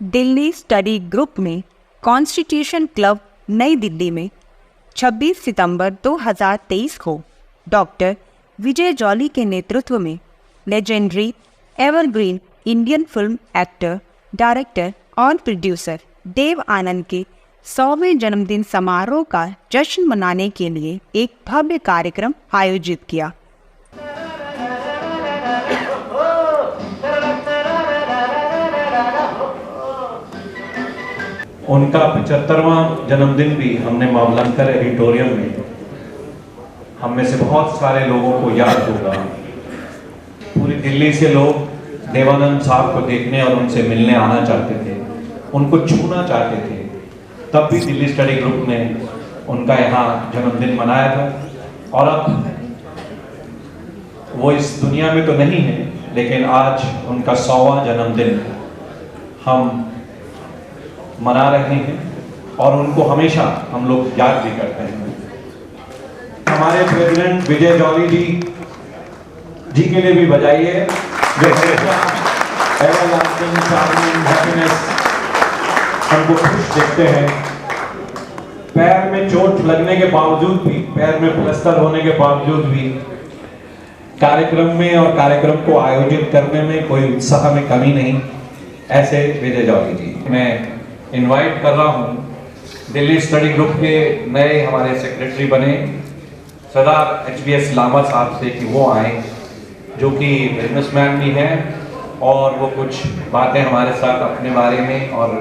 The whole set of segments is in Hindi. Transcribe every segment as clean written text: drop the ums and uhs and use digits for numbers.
दिल्ली स्टडी ग्रुप में कॉन्स्टिट्यूशन क्लब नई दिल्ली में 26 सितंबर 2023 को डॉक्टर विजय जॉली के नेतृत्व में legendary evergreen Indian film actor, director और प्रोड्यूसर देव आनंद के 100वें जन्मदिन समारोह का जश्न मनाने के लिए एक भव्य कार्यक्रम आयोजित किया। उनका 75वां जन्मदिन भी हमने मावलंकर एडिटोरियम में, हम में से बहुत सारे लोगों को याद होगा। पूरी दिल्ली से लोग देवानंद साहब को देखने और उनसे मिलने आना चाहते थे, उनको छूना चाहते थे। तब भी दिल्ली स्टडी ग्रुप ने उनका यहाँ जन्मदिन मनाया था। और अब वो इस दुनिया में तो नहीं है, लेकिन आज उनका 100वां जन्मदिन हम मना रहे हैं और उनको हमेशा हम लोग याद भी करते हैं। हमारे प्रेसिडेंट विजय जॉली जी के लिए भी बजाइए, जो हमेशा एवरलास्टिंग चार्मिंग हैप्पीनेस हमको खुश देखते हैं। पैर में चोट लगने के बावजूद भी, पैर में प्लास्टर होने के बावजूद भी कार्यक्रम में और कार्यक्रम को आयोजित करने में कोई उत्साह में कमी नहीं। ऐसे विजय जॉली जी, मैं इनवाइट कर रहा हूं दिल्ली स्टडी ग्रुप के नए हमारे सेक्रेटरी बने सरदार HBS लामा साहब से कि वो आए, जो कि बिजनेसमैन भी हैं और वो कुछ बातें हमारे साथ अपने बारे में और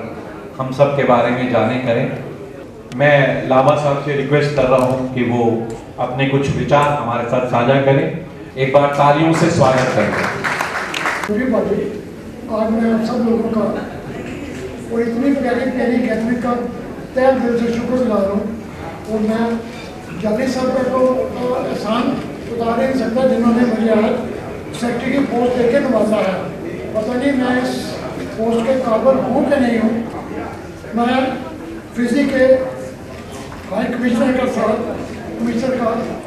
हम सब के बारे में जाने करें। मैं लामा साहब से रिक्वेस्ट कर रहा हूं कि वो अपने कुछ विचार हमारे साथ साझा करें। एक बार तालियों से स्वागत करें। आज मैं आप सब लोगों का और इतनी प्यारी प्यारी गैदरिंग का तहे दिल से शुक्रगुजार हूँ। और मैं जॉली साहब का तो एहसान उतार नहीं सकता, जिन्होंने मुझे आज सेक्रेटरी की पोस्ट देके नवाजा है। पता नहीं मैं इस पोस्ट के काबिल हूँ कि नहीं हूँ। मैं फिजी के हाई कमिश्नर का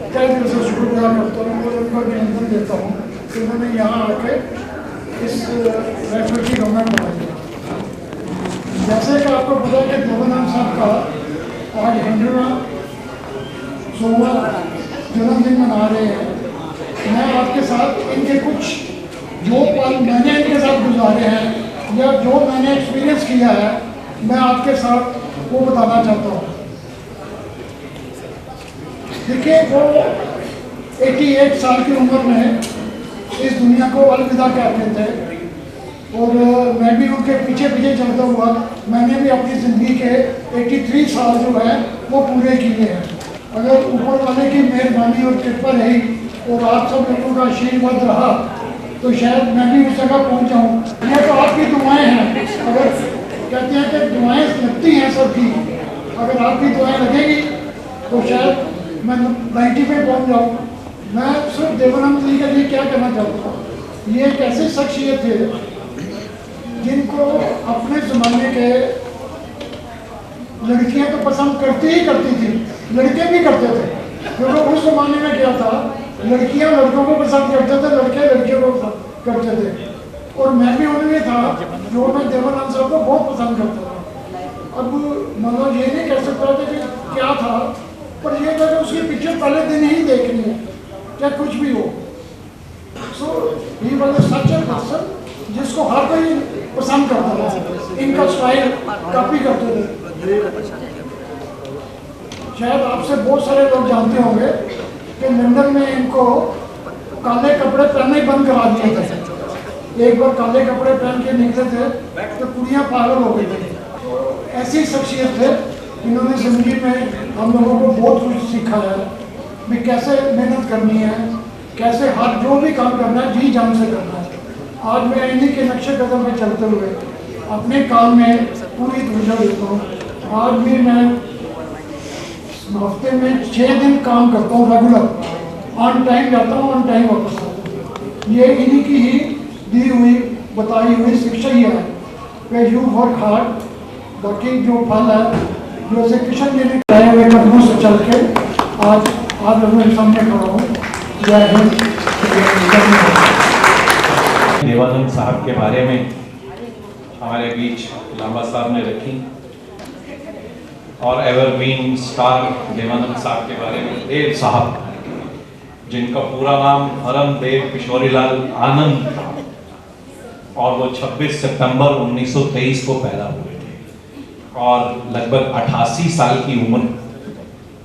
तहे दिल से शुक्रगुजार करता हूँ और उनको अभिनंदन देता हूँ कि उन्होंने यहाँ आके इस रेफ्यूजी गवर्नमेंट बनाई। जैसे कि आपको पता है कि देवानंद साहब का आज 100वां जन्मदिन मना रहे हैं। मैं आपके साथ इनके कुछ जो पल मैंने इनके साथ गुजारे हैं या जो मैंने एक्सपीरियंस किया है, मैं आपके साथ वो बताना चाहता हूँ। देखिए, वो 88 साल की उम्र में इस दुनिया को अलविदा कहते थे और मैं भी उनके पीछे पीछे चलता हुआ मैंने भी अपनी ज़िंदगी के 83 साल जो है वो पूरे किए हैं। अगर ऊपर वाले की मेहरबानी और कृपा रही और आप सब लोगों का आशीर्वाद रहा तो शायद मैं भी उस जगह पहुंच जाऊँ। ये तो आपकी दुआएं हैं। अगर कहते हैं कि दुआएं लगती हैं सबकी, अगर आपकी दुआएं लगेगी तो शायद मैं 90 पे पहुँच जाऊँ। मैं सिर्फ देवानंद जी के लिए क्या कहना चाहता हूँ, ये एक ऐसी शख्सियत थे जिनको अपने ज़माने के लड़कियां तो पसंद करती ही करती थी, लड़के भी करते थे। क्योंकि उस ज़माने में क्या था, लड़कियां लड़कों को पसंद करते थे, लड़के लड़कियों को पसंद करते थे। और मैं भी उनमें था जो मैं देवानंद साहब को बहुत पसंद करता था। अब मतलब ये नहीं कह सकता था कि क्या था, पर यह था कि उसकी पिक्चर पहले दिन ही देखनी है, चाहे कुछ भी हो। सो he was such a person जिसको हर कोई पसंद करता था, इनका स्टाइल कॉपी करते थे। शायद आपसे बहुत सारे लोग जानते होंगे कि लंदन में इनको काले कपड़े पहनने बंद करा दिए थे। एक बार काले कपड़े पहन के निकले थे तो कुड़ियाँ पागल हो गई थी। तो ऐसी शख्सियत थे इन्होंने ज़िंदगी में हम लोगों को बहुत कुछ सिखाया है भी कैसे मेहनत करनी है, कैसे हर जो भी काम करना है जी जान से करना है। आज मैं इन्हीं के नक्शे कदम में चलते हुए अपने काम में पूरी ऊर्जा देता हूँ। आज भी मैं हफ्ते में 6 दिन काम करता हूँ रेगुलर, ऑन टाइम जाता हूँ, ऑन टाइम वापस आता हूँ। ये इन्हीं की ही दी हुई बताई हुई शिक्षा ही है कि यू वर्क हार्ड, बाकी जो फल है जो से किशन जी ने बताए हुए कदमों से चल के आज मैं सामने खड़ा हूँ। जय हिंद। देवानंद साहब के बारे में हमारे बीच लांबा साहब ने रखी और एवरग्रीन स्टार देवानंद साहब के बारे में, देव साहब जिनका पूरा नाम धर्मदेव किशोरीलाल आनंद था और वो 26 सितंबर 1923 को पैदा हुए थे और लगभग 88 साल की उम्र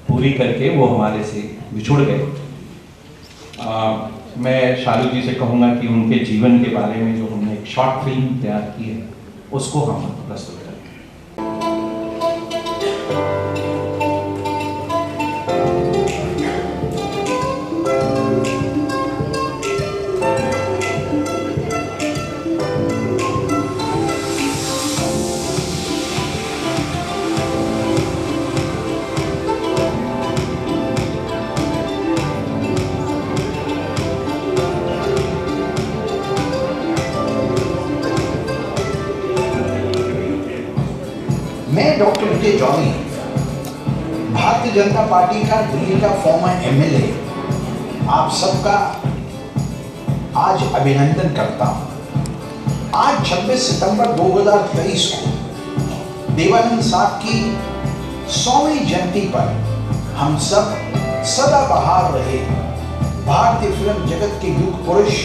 पूरी करके वो हमारे से बिछुड़ गए। मैं शालू जी से कहूँगा कि उनके जीवन के बारे में जो हमने एक शॉर्ट फिल्म तैयार की है उसको हम प्रस्तुत करें। मैं डॉक्टर विजय जॉली भारतीय जनता पार्टी का दिल्ली का फॉर्मर एमएलए आप सबका आज अभिनंदन करता हूं। आज 26 सितंबर 2023 को देवानंद साहब की 100वीं जयंती पर हम सब सदाबहार रहे भारतीय फिल्म जगत के युग पुरुष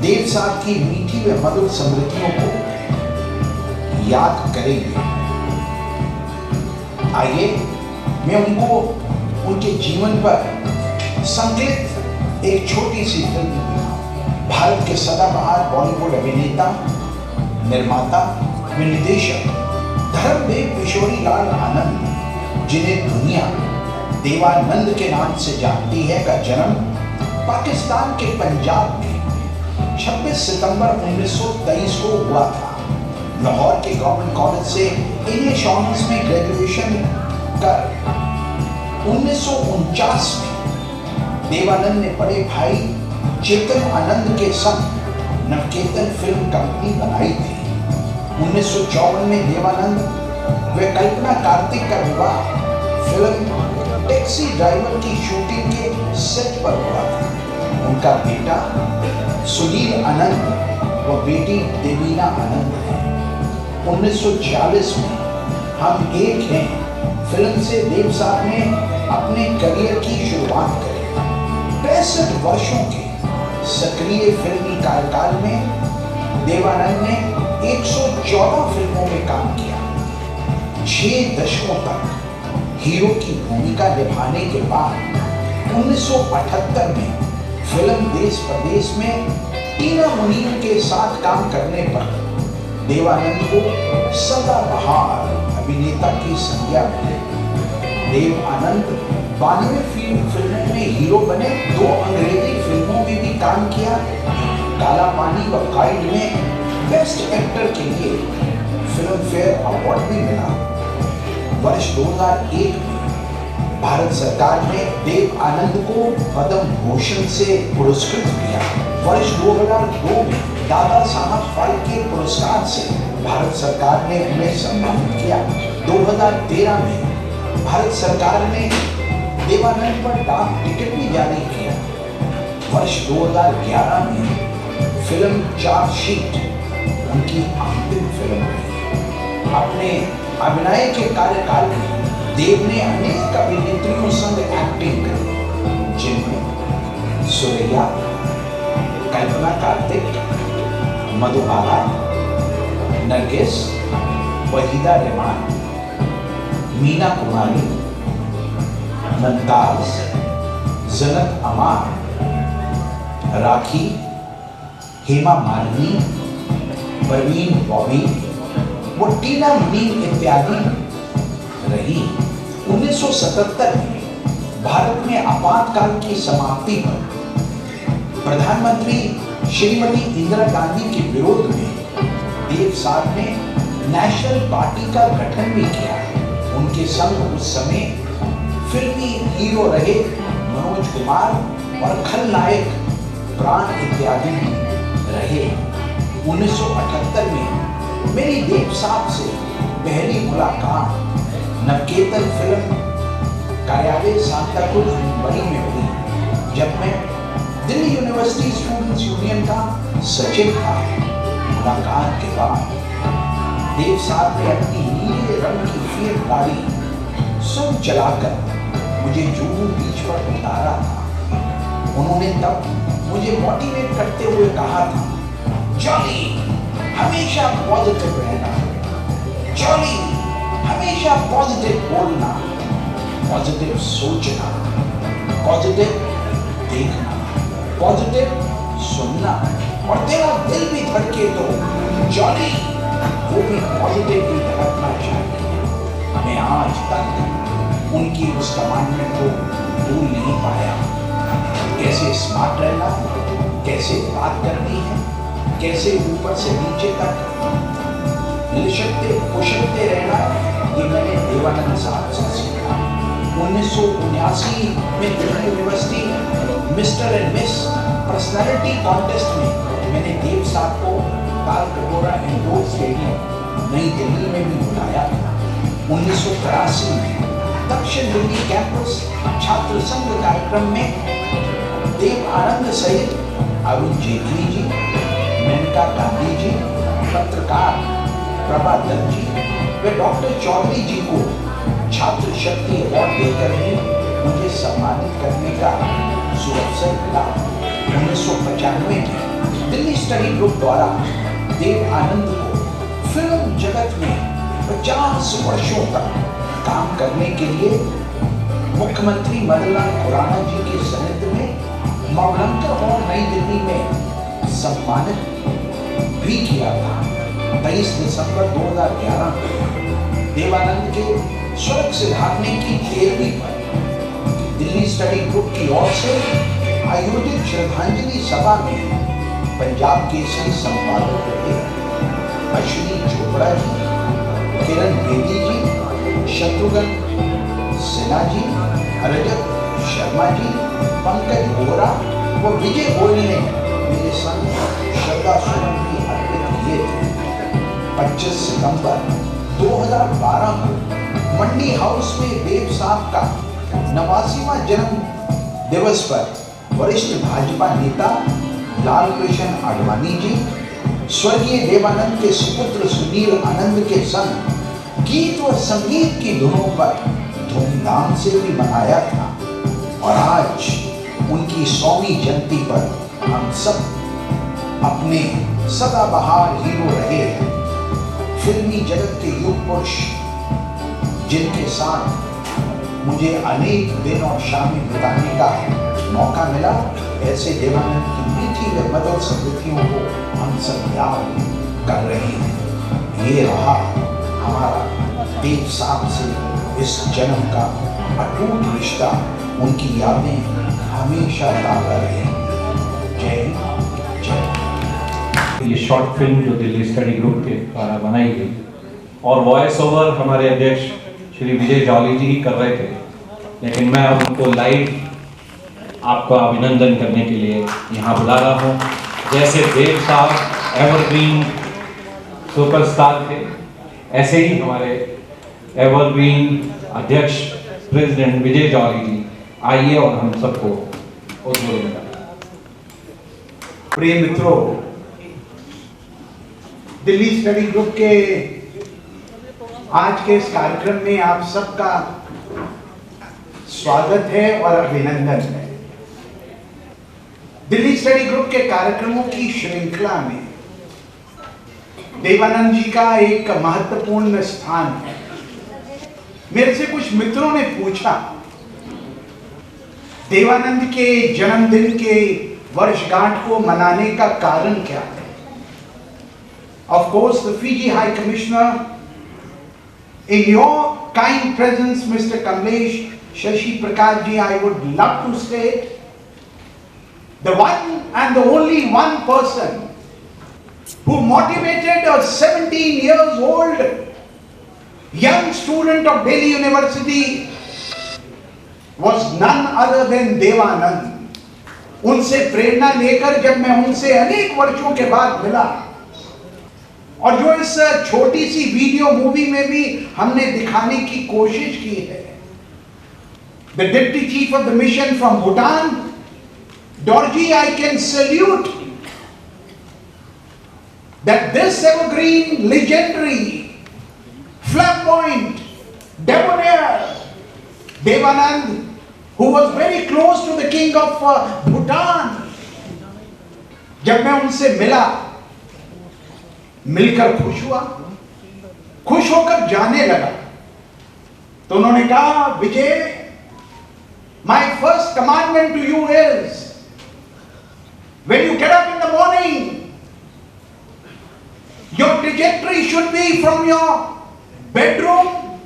देव साहब की मीठी व मधुर स्मृतियों को याद करेंगे। आइए मैं उनको उनके जीवन पर संकलित एक छोटी सी फिल्म भारत के सदाबहार बॉलीवुड अभिनेता, निर्माता व निर्देशक धर्मदेव किशोरीलाल आनंद, जिन्हें दुनिया देवानंद के नाम से जानती है, का जन्म पाकिस्तान के पंजाब में 26 सितंबर 1923 को हुआ था। लाहौर के गवर्नमेंट कॉलेज से इंग्लिश ऑनर्स में ग्रेजुएशन कर 1949 में देवानंद ने बड़े भाई चेतन आनंद के संग नवकेतन फिल्म कंपनी बनाई थी। 1954 में देवानंद व कल्पना कार्तिक का विवाह फिल्म टैक्सी ड्राइवर की शूटिंग के सेट पर हुआ था। उनका बेटा सुनील आनंद व बेटी देवीना आनंद है। 1946 में हम एक हैं फिल्म से देव साहब ने अपने करियर की शुरुआत करी। 65 वर्षों के सक्रिय फिल्मी कार्यकाल में देवानंद ने 114 फिल्मों में काम किया। 6 दशकों तक हीरो की भूमिका निभाने के बाद 1978 में फिल्म देश परदेश में टीना मुनीर के साथ काम करने पर देवानंद को सदाबहार अभिनेता की संज्ञा मिली। देव आनंद 92 फिल्मों में हीरो बने। 2 अंग्रेजी फिल्मों में भी काम किया। काला पानी व गाइड में बेस्ट एक्टर के लिए फिल्म फेयर अवार्ड भी मिला। वर्ष 2001 में भारत सरकार ने देव आनंद को पद्म भूषण से पुरस्कृत किया। वर्ष 2002 में दादा साहब फाल्के पुरस्कार से भारत सरकार ने उन्हें सम्मानित किया। 2013 में भारत सरकार ने देवानंद पर डाक टिकट भी जारी किया। वर्ष 2011 में फिल्म चार्जशीट उनकी अंतिम फिल्म रही। अपने अभिनय के कार्यकाल में देव ने अनेक अभिनेत्रियों संग एक्टिंग की, जिनमें सुरैया, कल्पना कार्तिक, मधुबाला, नरगिस, वहीदा रहमान, मीना कुमारी, मुमताज, जन्नत अमान, राखी, हेमा मालिनी, परवीन बॉबी वो टीना मुनीर इत्यादि रही। 1977 में भारत में आपातकाल की समाप्ति पर प्रधानमंत्री श्रीमती इंदिरा गांधी के विरोध में देव साहब ने नेशनल पार्टी का गठन भी किया। उनके संग उस समय फिल्मी हीरो रहे मनोज कुमार और खलनायक प्राण इत्यादि भी रहे। 1978 में मेरी देव साहब से पहली मुलाकात नवकेतन फिल्म कार्यालय सांताक्रूज मुंबई में हुई, जब मैं दिल्ली यूनिवर्सिटी स्टूडेंट्स यूनियन का सचिव था। मुलाकात के बाद देव साहब ने अपनी नीले रंग की फिएट गाड़ी सब चलाकर मुझे जुहू बीच पर उतारा था। उन्होंने तब मुझे मोटिवेट करते हुए कहा था, जॉली हमेशा पॉजिटिव रहना, जॉली हमेशा पॉजिटिव बोलना, पॉजिटिव सोचना, पॉजिटिव देखना, पॉजिटिव सुनना, और तेरा दिल भी धड़के तो जॉली वो भी पॉजिटिव ही धड़कना चाहिए। मैं आज तक उनकी उस कमांडमेंट को भूल नहीं पाया। कैसे स्मार्ट रहना, कैसे बात करनी है, कैसे ऊपर से नीचे तक लिशकते पुशकते रहना, ये मैंने देवानंद साहब से सीखा। 1979 में Delhi university mister and miss personality contest में मैंने देव साहब को ताल कटोरा इंडोर स्टेडियम नई दिल्ली में भी बुलाया था। 1983 में दक्षिण दिल्ली कैंपस छात्र संघ कार्यक्रम में देव आनंद सहित अरुण जेटली जी, मेनका गांधी जी, पत्रकार प्रभा दत्त जी व डॉक्टर चौधरी जी को छात्र शक्ति अवार्ड देकर भी मुझे सम्मानित करने का सुअवसर मिला। 1995 में दिल्ली स्टडी ग्रुप द्वारा देव आनंद को फिल्म जगत में 50 वर्षों तक काम करने के लिए मुख्यमंत्री मदनलाल खुराना जी के सानिध्य में मावलंकर हॉल नई दिल्ली में सम्मानित भी किया था। 23 दिसंबर 2011 को देवानंद के स्वर्ग से भागने की 13वीं पर दिल्ली स्टडी ग्रुप की ओर से आयोजित श्रद्धांजलि सभा में पंजाब केसरी संपादक रहे अश्विनी चोपड़ा जी, किरण बेदी जी, शत्रुघ्न सिन्हा जी, रजत शर्मा जी, पंकज बोरा व विजय गोयल ने मेरे संग श्रद्धा सुमन भी अर्पित किए थे। 25 सितंबर 2012 को मंडी हाउस में देव साहब का 89वां जन्म दिवस पर वरिष्ठ भाजपा नेता लाल कृष्ण आडवाणी जी, स्वर्गीय देवानंद के सुपुत्र सुनील आनंद के संग गीत और संगीत की धुनों पर धूमधाम से भी मनाया था। और आज उनकी 100वीं जयंती पर हम सब अपने सदाबहार हीरो रहे फिल्मी जगत के युग पुरुष जिनके साथ मुझे अनेक दिन और शामें बिताने का मौका मिला, ऐसे देवानंद की मीठी व मधुर स्मृतियों को हम सब याद कर रहे हैं। ये रहा हमारा देव साहब से इस जन्म का अटूट रिश्ता, उनकी यादें हमेशा ताज़ा रहे। जय हिंद, जय। ये शॉर्ट फिल्म जो दिल्ली स्टडी ग्रुप के द्वारा बनाई गई और वॉइस ओवर हमारे अध्यक्ष श्री विजय जॉली जी ही कर रहे थे, लेकिन मैं अब उनको लाइव आपका अभिनंदन करने के लिए यहाँ बुला रहा हूँ। जैसे देव साहब एवरग्रीन सुपरस्टार थे, ऐसे ही हमारे एवरग्रीन अध्यक्ष प्रेसिडेंट विजय जॉली जी आइए और हम सबको उद्बोधन करें। प्रिय मित्रों, दिल्ली स्टडी ग्रुप के आज के इस कार्यक्रम में आप सबका स्वागत है और अभिनंदन है। दिल्ली स्टडी ग्रुप के कार्यक्रमों की श्रृंखला में देवानंद जी का एक महत्वपूर्ण स्थान है। मेरे से कुछ मित्रों ने पूछा, देवानंद के जन्मदिन के वर्षगांठ को मनाने का कारण क्या है? Of course, the Fiji High Commissioner, in your kind presence, Mr. Kamlesh Shashi Prakash ji, I would love to state the one and the only one person who motivated a 17 years old young student of Delhi University was none other than Devanand. उनसे प्रेरणा लेकर जब मैं उनसे अनेक वर्षों के बाद मिला, और जो इस छोटी सी वीडियो मूवी में भी हमने दिखाने की कोशिश की है, the Deputy Chief of the Mission from Bhutan, Dorji, I can salute that this evergreen, legendary, flamboyant, debonair Devanand, who was very close to the king of Bhutan, जब मैं उनसे मिला, मिलकर खुश हुआ, खुश होकर जाने लगा, तो उन्होंने कहा, विजय, my first commandment to you is, when you get up in the morning, your trajectory should be from your bedroom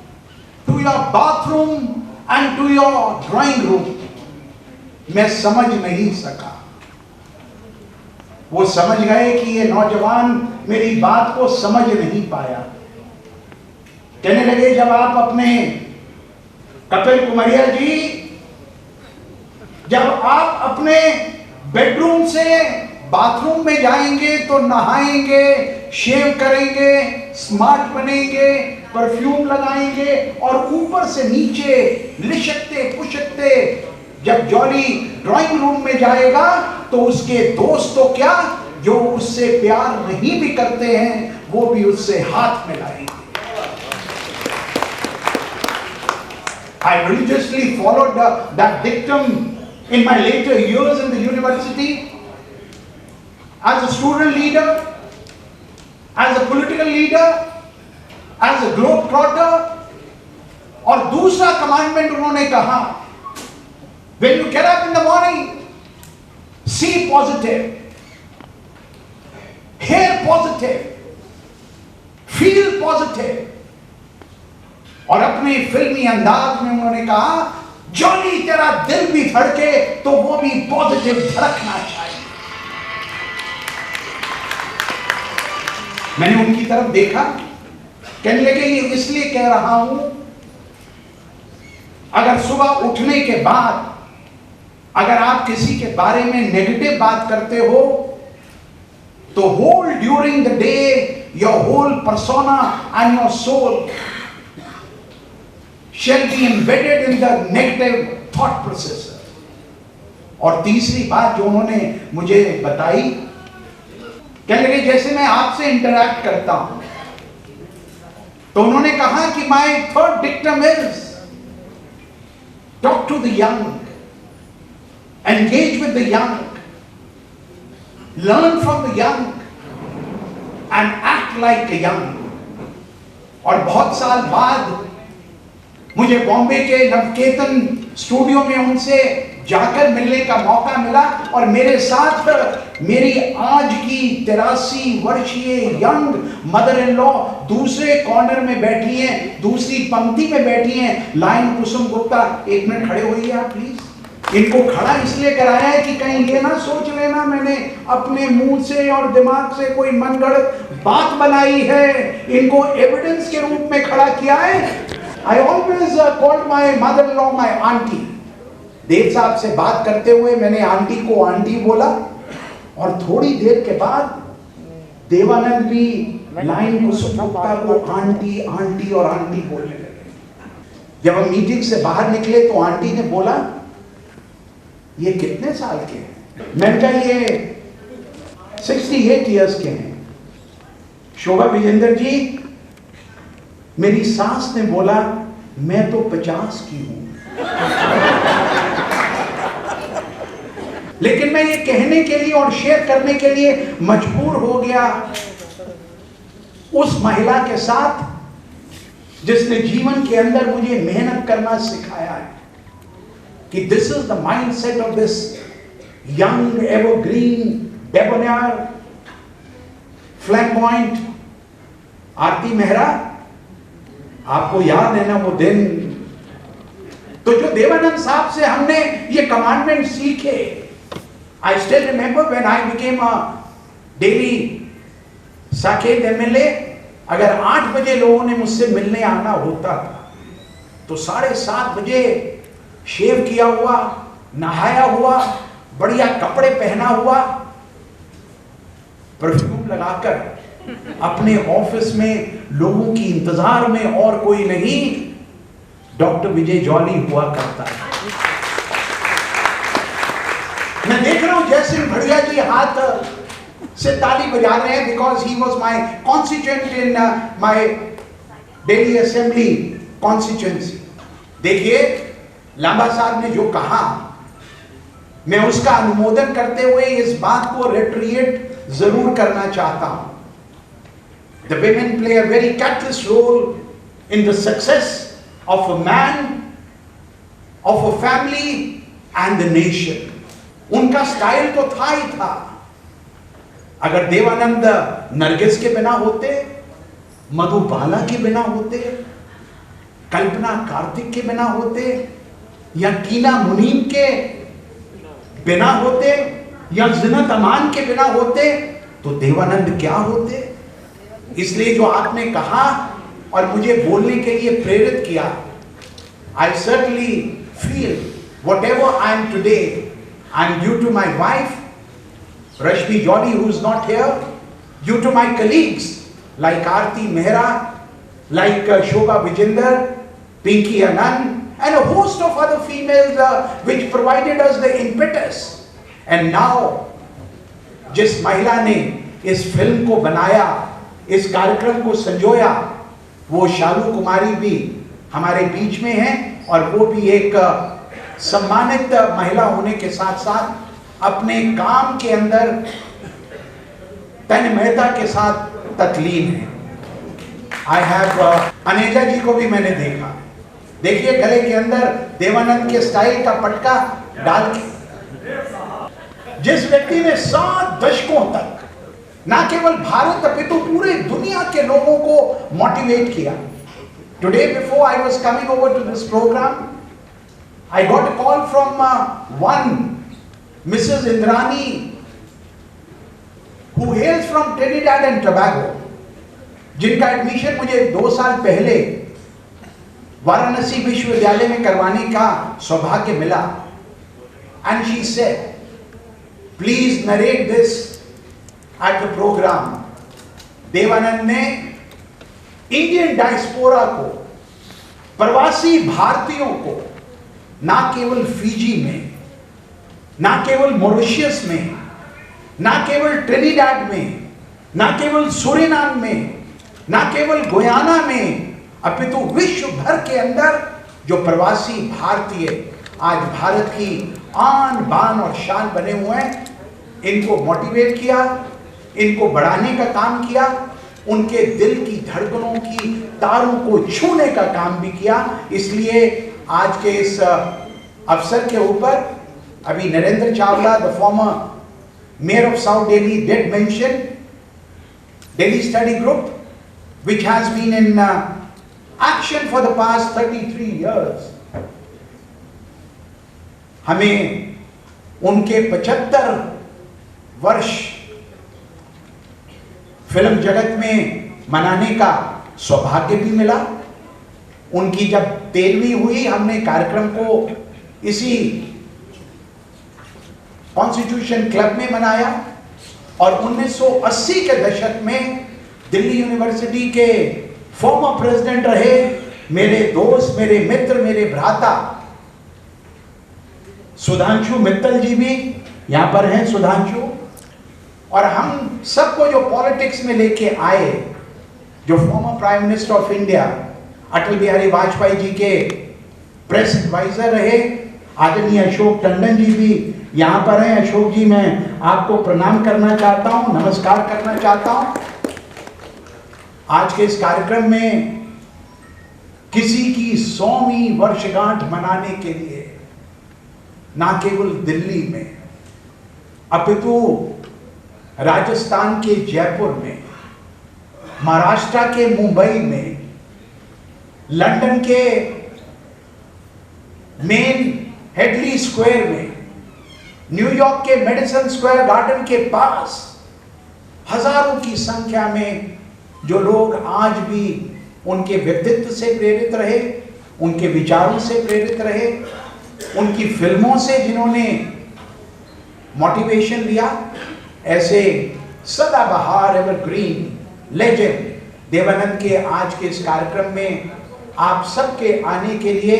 to your bathroom and to your drawing room. मैं समझ नहीं सका. वो समझ गए कि ये नौजवान मेरी बात को समझ नहीं पाया. कहने लगे, जब आप अपने कपिल कुमारिया जी, जब आप अपने बेडरूम से बाथरूम में जाएंगे तो नहाएंगे, शेव करेंगे, स्मार्ट बनेंगे, परफ्यूम लगाएंगे और ऊपर से नीचे लिशकते पुशकते जब जॉली ड्राइंग रूम में जाएगा तो उसके दोस्त तो क्या, जो उससे प्यार नहीं भी करते हैं वो भी उससे हाथ मिलाएंगे. I religiously followed that dictum in my later years in the university, as a student leader, as a political leader, as a globetrotter. और दूसरा कमांडमेंट उन्होंने कहा, when you get up in the morning, see positive, hear positive, feel positive. और अपने फिल्मी अंदाज में उन्होंने कहा, जॉली तेरा दिल भी धड़के तो वो भी पॉजिटिव धड़कना चाहिए. मैंने उनकी तरफ देखा, कहने लगे, ये इसलिए कह रहा हूं, अगर सुबह उठने के बाद अगर आप किसी के बारे में नेगेटिव बात करते हो तो whole during the day your whole persona and your soul shall be embedded in the negative thought process. और तीसरी बात जो उन्होंने मुझे बताई, कहने लगे, जैसे मैं आपसे इंटरैक्ट करता हूं तो उन्होंने कहा कि my third dictum is talk to the young, engage with the young, learn from the young and act like a young. और बहुत साल बाद मुझे बॉम्बे के नवकेतन स्टूडियो में उनसे जाकर मिलने का मौका मिला और मेरे साथ मेरी आज की 83 वर्षीय यंग मदर इन लॉ दूसरे कॉर्नर में बैठी हैं, दूसरी पंक्ति में बैठी हैं. लाइन कुसुम गुप्ता, एक मिनट खड़े होइए आप प्लीज. इनको खड़ा इसलिए कराया है कि कहीं ये ना सोच लेना मैंने अपने मुंह से और दिमाग से कोई मनगढ़ंत बात बनाई है. इनको एविडेंस के रूप में खड़ा किया है. I always called my mother-in-law my auntie. देव साहब से बात करते हुए मैंने आंटी को आंटी बोला और थोड़ी देर के बाद देवानंद भी लाइन को सुपुक्ता को आंटी आंटी और आंटी बोलने लगे. जब हम मीटिंग से बाहर निकले तो आंटी ने बोला, ये कितने साल के हैं? मैंने कहा ये 68 इयर्स के हैं. शोभा विजेंद्र जी, मेरी सास ने बोला, मैं तो 50 की हूं. लेकिन मैं ये कहने के लिए और शेयर करने के लिए मजबूर हो गया उस महिला के साथ जिसने जीवन के अंदर मुझे मेहनत करना सिखाया है कि this is the mindset of this young evergreen debonair flamboyant Aarti Mehra. आपको याद है ना वो दिन, तो जो देवानंद साहब से हमने ये कमांडमेंट सीखे. I still remember when I became a daily Saket MLA, अगर 8 बजे लोगों ने मुझसे मिलने आना होता था तो 7:30 बजे शेव किया हुआ, नहाया हुआ, बढ़िया कपड़े पहना हुआ, परफ्यूम लगाकर अपने ऑफिस में लोगों की इंतजार में और कोई नहीं, डॉक्टर विजय जॉली हुआ करता है. मैं देख रहा हूं जयसिंह भड़िया जी हाथ से ताली बजा रहे हैं because he was my constituent in my Delhi assembly constituency. देखिए लांबा साहब ने जो कहा, मैं उसका अनुमोदन करते हुए इस बात को रिट्रिएट जरूर करना चाहता हूं। The women play a very catalyst role in the success of a man, of a family and the nation. उनका स्टाइल तो था ही था। अगर देवानंद नरगिस के बिना होते, मधुबाला के बिना होते, कल्पना कार्तिक के बिना होते, या टीना मुनीम के बिना होते, या जिनत अमान के बिना होते, तो देवानंद क्या होते। इसलिए जो आपने कहा और मुझे बोलने के लिए प्रेरित किया, आई certainly feel whatever I am today, I am due to my wife Rashmi Jolly, who is not here, due to my colleagues like Aarti Mehra, like Shobha Vijender, Pinky Anand, and a host of other females which provided us the impetus. And now जिस महिला ने इस फिल्म को बनाया, इस कार्यक्रम को संजोया, वो शालू कुमारी भी हमारे बीच में है, और वो भी एक सम्मानित महिला होने के साथ साथ अपने काम के अंदर तन्मयता के साथ तत्लीन है। आई हैव अनेजा जी को भी मैंने देखा। देखिए गले के अंदर देवानंद के स्टाइल का पटका डाल के, जिस व्यक्ति ने 7 दशकों तक ना केवल भारत अपितु पूरे दुनिया के लोगों को मोटिवेट किया। Today before I was coming over to this program, I got a call from one Mrs Indrani who hails from Trinidad and Tobago, जिनका एडमिशन मुझे 2 साल पहले वाराणसी विश्वविद्यालय में करवाने का सौभाग्य मिला। And she said, please narrate this at the program. Dev Anand ने इंडियन डायस्पोरा को, प्रवासी भारतीयों को, ना केवल फिजी में, ना केवल मॉरिशस में, ना केवल ट्रिनिडाड में, ना केवल सूरीनाम में, ना केवल गुयाना में, अपितु विश्व भर के अंदर जो प्रवासी भारतीय आज भारत की आन बान और शान बने हुए हैं, इनको मोटिवेट किया, इनको बढ़ाने का काम किया, उनके दिल की धड़कनों की तारों को छूने का काम भी किया। इसलिए आज के इस अवसर के ऊपर अभी Narendra Chawla, the former mayor of south Delhi, did mention Delhi Study Group, which has been in action for the past 33 years. हमें उनके 75 वर्ष फिल्म जगत में मनाने का सौभाग्य भी मिला। उनकी जब 13वीं हुई, हमने कार्यक्रम को इसी कॉन्स्टिट्यूशन क्लब में मनाया, और 1980 के दशक में दिल्ली यूनिवर्सिटी के फॉर्मर प्रेसिडेंट रहे मेरे दोस्त, मेरे मित्र, मेरे भ्राता सुधांशु मित्तल जी भी यहां पर हैं। सुधांशु और हम सबको जो पॉलिटिक्स में लेके आए, जो former prime minister of India Atal Bihari Vajpayee ji के प्रेस एडवाइजर रहे, आदरणीय अशोक टंडन जी भी यहां पर हैं। अशोक जी, मैं आपको प्रणाम करना चाहता हूं, नमस्कार करना चाहता हूं। आज के इस कार्यक्रम में किसी की 100वीं वर्षगांठ मनाने के लिए ना केवल दिल्ली में, अपितु राजस्थान के जयपुर में, महाराष्ट्र के मुंबई में, लंदन के मेन हेडली स्क्वायर में, न्यूयॉर्क के मेडिसन स्क्वायर गार्डन के पास हजारों की संख्या में जो लोग आज भी उनके व्यक्तित्व से प्रेरित रहे, उनके विचारों से प्रेरित रहे, उनकी फिल्मों से जिन्होंने मोटिवेशन लिया, ऐसे सदाबहार एवरग्रीन लेजेंड देवानंद के आज के इस कार्यक्रम में आप सबके आने के लिए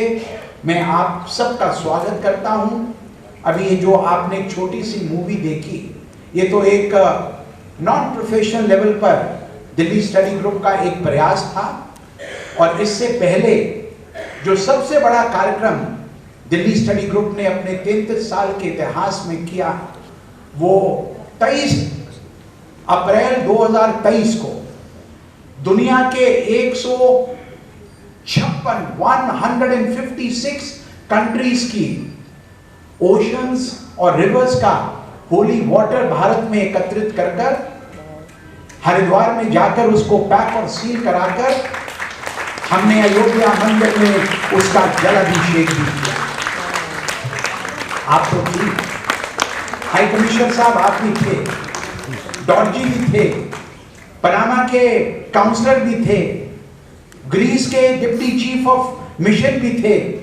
मैं आप सबका स्वागत करता हूं। अभी ये जो आपने एक छोटी सी मूवी देखी, ये तो एक नॉन प्रोफेशनल लेवल पर दिल्ली स्टडी ग्रुप का एक प्रयास था। और इससे पहले जो सबसे बड़ा कार्यक्रम दिल्ली स्टडी ग्रुप ने अपने 33 साल के इतिहास में किया, वो 23 अप्रैल 2023 को दुनिया के 156 कंट्रीज की ओशंस और रिवर्स का होली वाटर भारत में एकत्रित कर हरिद्वार में जाकर उसको पैक और सील कराकर हमने अयोध्या मंदिर में उसका जल अभिषेक भी किया। आप तो थी, हाई कमिश्नर साहब आप भी थे, डॉर्जी भी थे, पनामा के काउंसलर भी थे, ग्रीस के डिप्टी चीफ ऑफ मिशन भी थे।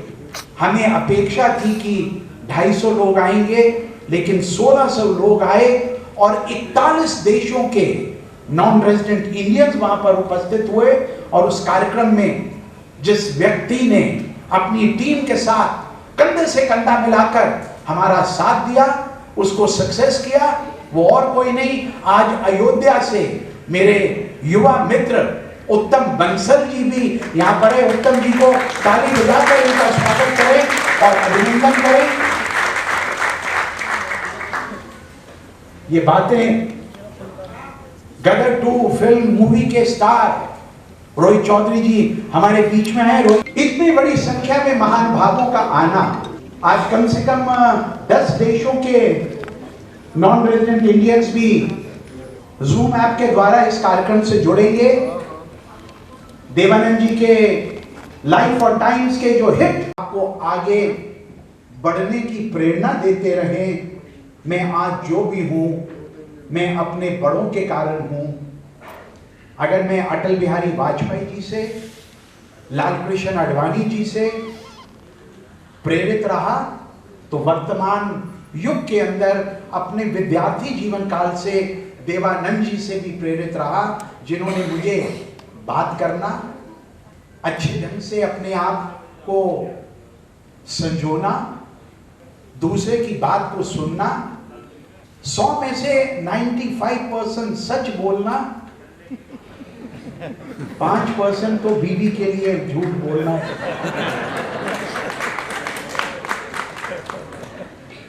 हमें अपेक्षा थी कि 250 लोग आएंगे, लेकिन 1600 लोग आए और 41 देशों के नॉन रेजिडेंट इंडियंस वहां पर उपस्थित हुए। और उस कार्यक्रम में जिस व्यक्ति ने अपनी टीम के साथ कंधे से कंधा मिलाकर हमारा साथ दिया, उसको सक्सेस किया, वो और कोई नहीं, आज अयोध्या से मेरे युवा मित्र उत्तम बंसल जी भी यहां पर है। उत्तम जी को ताली बजाकर उनका स्वागत करें और अभिनंदन करें। ये बातें गदर 2 फिल्म मूवी के स्टार रोहित चौधरी जी हमारे बीच में है। इतनी बड़ी संख्या में महानुभावों का आना, आज कम से कम 10 देशों के नॉन रेजिडेंट इंडियंस भी जूम ऐप के द्वारा इस कार्यक्रम से जुड़ेंगे। देवानंद जी के लाइफ और टाइम्स के जो हिट आपको आगे बढ़ने की प्रेरणा देते रहे। मैं आज जो भी हूं, मैं अपने बड़ों के कारण हूं। अगर मैं अटल बिहारी वाजपेयी जी से, लाल कृष्ण आडवाणी जी से प्रेरित रहा, तो वर्तमान युग के अंदर अपने विद्यार्थी जीवन काल से देवानंद जी से भी प्रेरित रहा, जिन्होंने मुझे बात करना, अच्छे ढंग से अपने आप को संजोना, दूसरे की बात को सुनना, 100 में से 95% सच बोलना, 5% तो बीवी के लिए झूठ बोलना।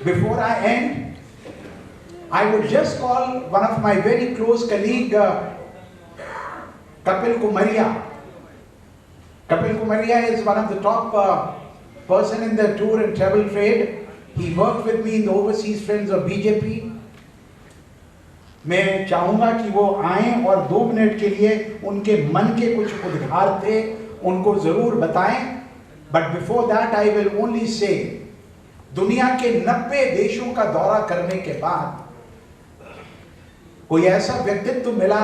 Before I end, I would just call one of my very close colleague, Kapil Kumaria. Kapil Kumaria is one of the top person in the tour and travel trade. He worked with me in the Overseas Friends of BJP. मैं चाहूंगा कि वो आएं और 2 मिनट के लिए उनके मन के कुछ उद्गार थे उनको जरूर बताएं। But before that I will only say, दुनिया के 90 देशों का दौरा करने के बाद कोई ऐसा व्यक्तित्व मिला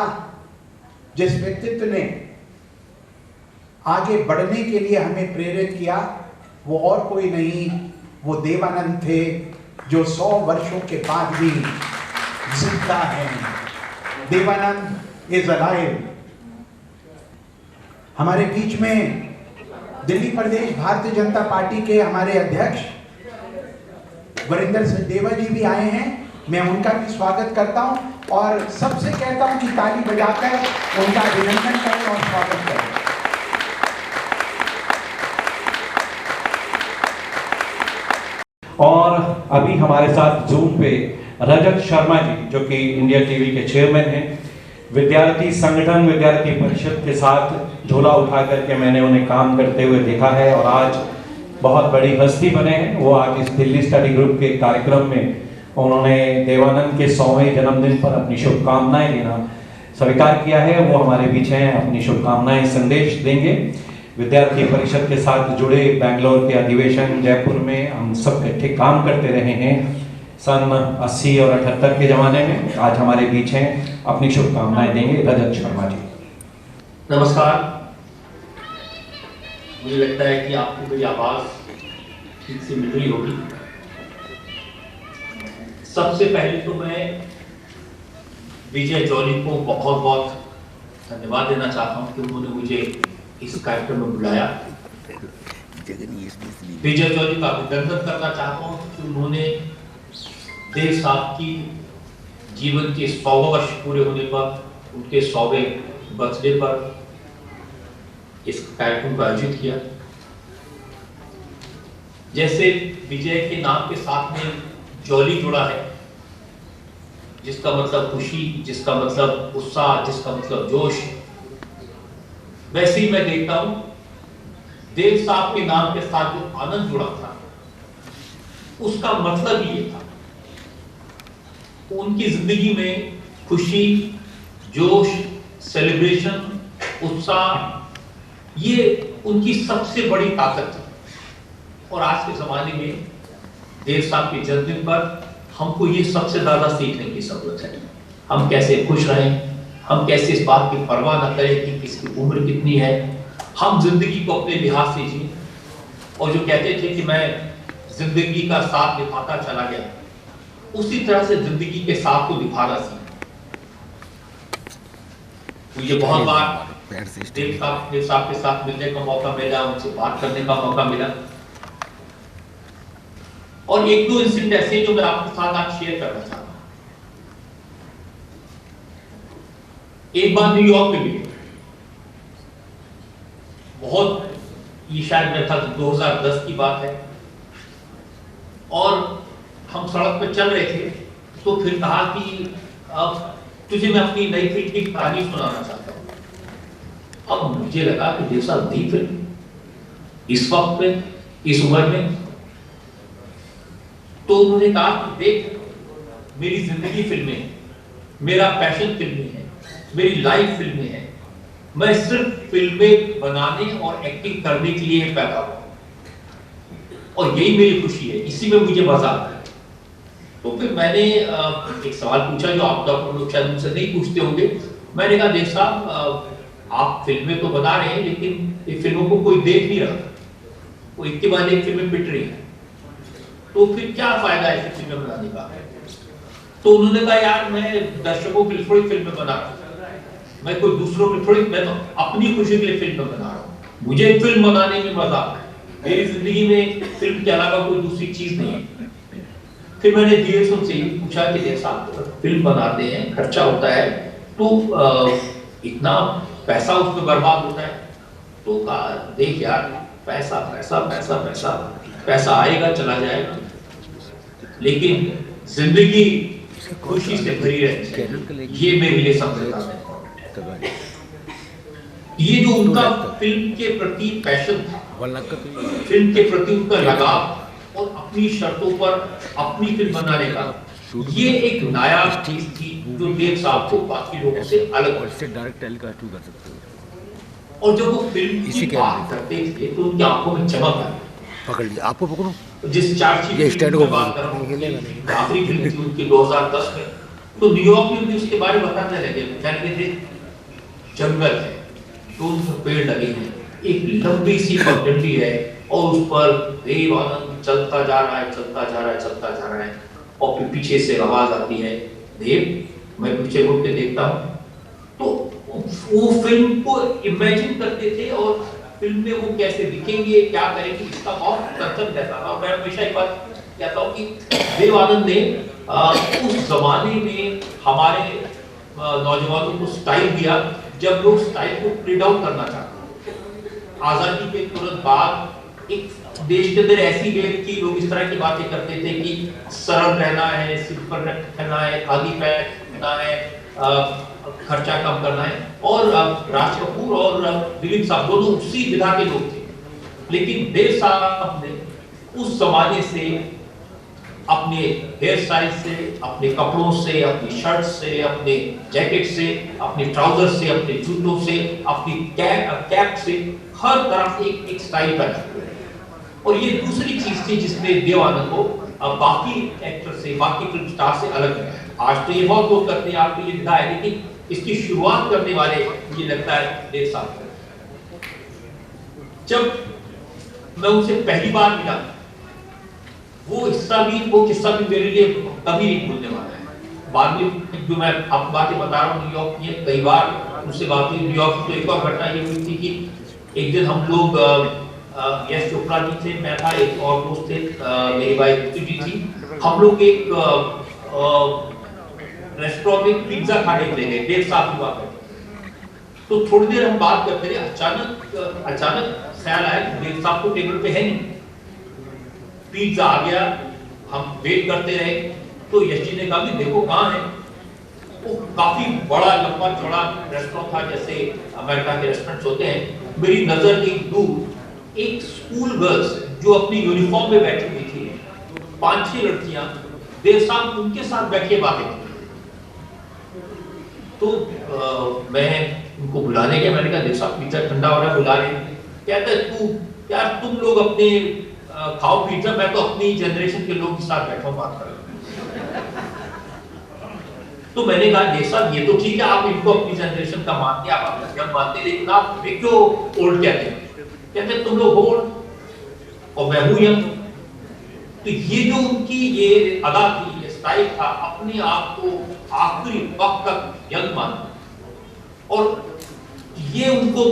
जिस व्यक्तित्व ने आगे बढ़ने के लिए हमें प्रेरित किया। वो और कोई नहीं, वो देवानंद थे, जो 100 वर्षों के बाद भी जिंदा है। Dev Anand is alive. हमारे बीच में दिल्ली प्रदेश भारतीय जनता पार्टी के हमारे अध्यक्ष वरिंदर सचदेवा जी भी आए हैं। मैं उनका भी स्वागत करता हूं और सबसे कहता हूं कि ताली बजाकर उनका अभिनंदन करें और स्वागत करें। और अभी हमारे साथ जूम पे रजत शर्मा जी, जो कि इंडिया टीवी के चेयरमैन हैं, विद्यार्थी संगठन विद्यार्थी परिषद के साथ झोला उठा करके मैंने उन्हें काम करते हुए देखा है और आज बहुत बड़ी हस्ती बने हैं। वो आज इस दिल्ली स्टडी ग्रुप के कार्यक्रम में उन्होंने देवानंद के 100वें जन्मदिन पर अपनी शुभकामनाएं देना स्वीकार किया है। वो हमारे बीच हैं, अपनी शुभकामनाएं संदेश देंगे। विद्यार्थी परिषद के साथ जुड़े बेंगलोर के अधिवेशन जयपुर में हम सब इकट्ठे काम करते रहे हैं सन 80 और 78 के ज़माने में। आज हमारे बीच हैं, अपनी शुभकामनाएं देंगे रजत शर्मा जी। नमस्कार। मुझे लगता है कि आपको मेरी आवाज़ ठीक से मिल रही होगी। सबसे पहले तो मैं विजय जॉली को बहुत बहुत धन्यवाद देना चाहता हूं कि उन्होंने मुझे इस कार्यक्रम में बुलाया। विजय जॉली का अभिनंदन करना चाहता हूं कि उन्होंने देश साहब की जीवन के 100 वर्ष पूरे होने पर, उनके 100वें बर्थडे पर इस कार्यक्रम को आयोजित किया। जैसे विजय के नाम के साथ में जॉली जुड़ा है, जिसका मतलब खुशी, जिसका मतलब उत्साह, जिसका मतलब जोश, वैसे ही मैं देखता हूं देव साहब के नाम के साथ जो आनंद जुड़ा था, उसका मतलब ये था उनकी जिंदगी में खुशी, जोश, सेलिब्रेशन, उत्साह, ये उनकी सबसे बड़ी ताकत थी। और आज के जमाने में देव साहब के जन्मदिन पर हमको ये सबसे ज्यादा सीखने की जरूरत है। हम कैसे खुश रहें, हम कैसे इस बात की परवाह न करें कि किसकी उम्र कितनी है, हम जिंदगी को अपने लिहाज से जिए। और जो कहते थे कि मैं जिंदगी का साथ निभाता चला गया, उसी तरह से जिंदगी के साथ को निभाना सीखा। मुझे बहुत बार देव साहब के साथ मिलने का मौका मिला, उनसे बात करने का मौका मिला, और एक दो इंसिडेंट ऐसे जो मैं आपके साथ आज शेयर करना चाहता हूं। एक बार न्यूयॉर्क में मिले, बहुत, ये शायद मेरे ख्याल 2010 की बात है, और हम सड़क पर चल रहे थे, तो फिर कहा कि अब तुझे मैं अपनी नई फिल्म की कहानी सुनाना चाहता हूं। अब मुझे लगा कि देव साहब नई फिल्म इस वक्त में, इस उम्र में, तो उन्होंने कहा कि देख, मेरी जिंदगी फिल्में है, मेरा पैशन फिल्में है, मेरी लाइफ फिल्में है, मैं सिर्फ फिल्में बनाने और एक्टिंग करने के लिए पैदा हुआ, और यही मेरी खुशी है, इसी में मुझे मजा आता है। तो फिर मैंने एक सवाल पूछा जो आप लोग शायद मुझसे नहीं पूछते होंगे। मैंने कहा, देव साहब, आप फिल्में तो बना रहे हैं, लेकिन ये फिल्मों को कोई देख नहीं रहा, वो एक के बाद एक फिल्में पिट रही है, तो फिर क्या फायदा है फिल्में बनाने का? तो उन्होंने कहा, यार मैं दर्शकों के लिए थोड़ी फिल्में बना रहा हूं, मैं कोई दूसरों के थोड़ी, मैं तो अपनी खुशी के लिए फिल्में बना रहा हूं, मुझे फिल्म बनाने में मजा आता है, मेरी जिंदगी में फिल्म के अलावा कोई दूसरी चीज नहीं है। फिर मैंने धीरे से उनसे पूछा कि देव साहब, फिल्म बनाते हैं, खर्चा होता है, तो इतना पैसा उसमें बर्बाद होता है। तो कहा, देख यार, पैसा पैसा पैसा पैसा पैसा आएगा चला जाएगा, लेकिन जिंदगी खुशी से भरी रहती, ये मेरे लिए सबसे ज्यादा इम्पोर्टेंट है। ये जो उनका फिल्म के प्रति पैशन था, फिल्म के प्रति उनका लगाव, और अपनी शर्तों पर अपनी फिल्म बनाने का, ये एक नया चीज थी जो देव साहब को बाकी लोगों से अलग कर सकते। और जब वो फिल्म की बात करते थे तो उनकी आंखों में चमक आई। पकड़ लिया, आपको पकड़ो। जिस चार्ची स्टैंड को बात कर रहा हूं, आखिरी फिल्म थी उनकी 2010 में, तो न्यूयॉर्क में भी उसके बारे में बताने लगे, कहने लगे जंगल है, 200 पेड़ लगे हैं, एक लंबी सी पगडंडी है, और उस पर देव आनंद चलता जा रहा है, चलता जा रहा है, चलता जा रहा है, और फिर पीछे से आवाज आती है, देव। मैं पीछे मुड़ के देखता हूँ, तो वो फिल्म को इमेजिन करते थे, और फिल्म में वो कैसे दिखेंगे, क्या करेंगे, इसका बहुत कंसर्न रहता था। मैं हमेशा एक बात कहता हूँ कि देव आनंद ने उस जमाने में हमारे नौजवानों को स्टाइल दिया जब लोग स्टाइल को प्ले डाउन करना चाहते थे। आजादी के तुरंत बाद एक देश के अंदर ऐसी वेव की लोग इस तरह की बातें करते थे कि सरल रहना है, सिंपल रहना है, खादी पहनना है, खर्चा कम करना है। और राज कपूर और दिलीप साहब दोनों उसी विधा के लोग थे, लेकिन देव साहब ने उस जमाने से, अपने हेयर स्टाइल से, अपने कपड़ों से, अपनी शर्ट से, अपने जैकेट से, अपने ट्राउजर से, अपने जूतों से, अपनी कैप से, हर तरफ एक स्टाइल पैदा किया। और ये दूसरी चीज थी जिसने देव आनंद को बाकी एक्टर से, बाकी फिल्म स्टार से अलग किया। आज तो ये बहुत लोग करते हैं, आज तो ये विधा है, लेकिन इसकी शुरुआत करने वाले मुझे लगता है देव साहब। जब मैं उनसे पहली बार मिला, वो किस्सा भी मेरे लिए कभी नहीं भूलने वाला है। बाद में जो मैं आपको बातें बता रहा हूँ न्यूयॉर्क की, कई बार उनसे बात हुई न्यूयॉर्क। तो एक और घटना ये हुई थी कि एक दिन हम लोग, यश चोपड़ा जी थे, मैं था, एक और दोस्त थे, मेरी वाइफ जी थी, हम लोग एक रेस्टोरेंट में पिज्जा खाने चले गए, देव साहब की बात करते। तो थोड़ी देर हम बात करते रहे, अचानक ख्याल आया कि देव साहब तो टेबल पे है नहीं। पिज्जा आ गया, हम वेट करते रहे, तो यश जी ने कहा कि देखो कहाँ है। वो काफी बड़ा लंबा चौड़ा रेस्टोरेंट था, जैसे अमेरिका के रेस्टोरेंट्स होते हैं। मेरी नजर की दूर एक स्कूल गर्ल्स जो अपनी यूनिफॉर्म में बैठी हुई थी, 5-6 लड़कियां, देव साहब उनके साथ बैठे बातें की। तो मैं उनको बुलाने गया, मैंने कहा देव साहब पिज्जा ठंडा हो रहा है, बुला रहे। कहते तू यार तुम लोग अपने खाओ पिज्जा, मैं तो अपनी जनरेशन के लोग के साथ बैठा हूं बात कर रहा हूं। तो मैंने कहा देव साहब ये तो ठीक है, आप इनको अपनी जनरेशन का मानते हैं, आप अपना मानते हैं, लेकिन आप वे क्यों ओल्ड कहते हैं? कहते तुम लोग ओल्ड और मैं हूं यंग। तो ये जो उनकी ये अदा थी, ये स्टाइल था, अपने आप को आखिरी वक्त तक यंग मानना, और ये उनको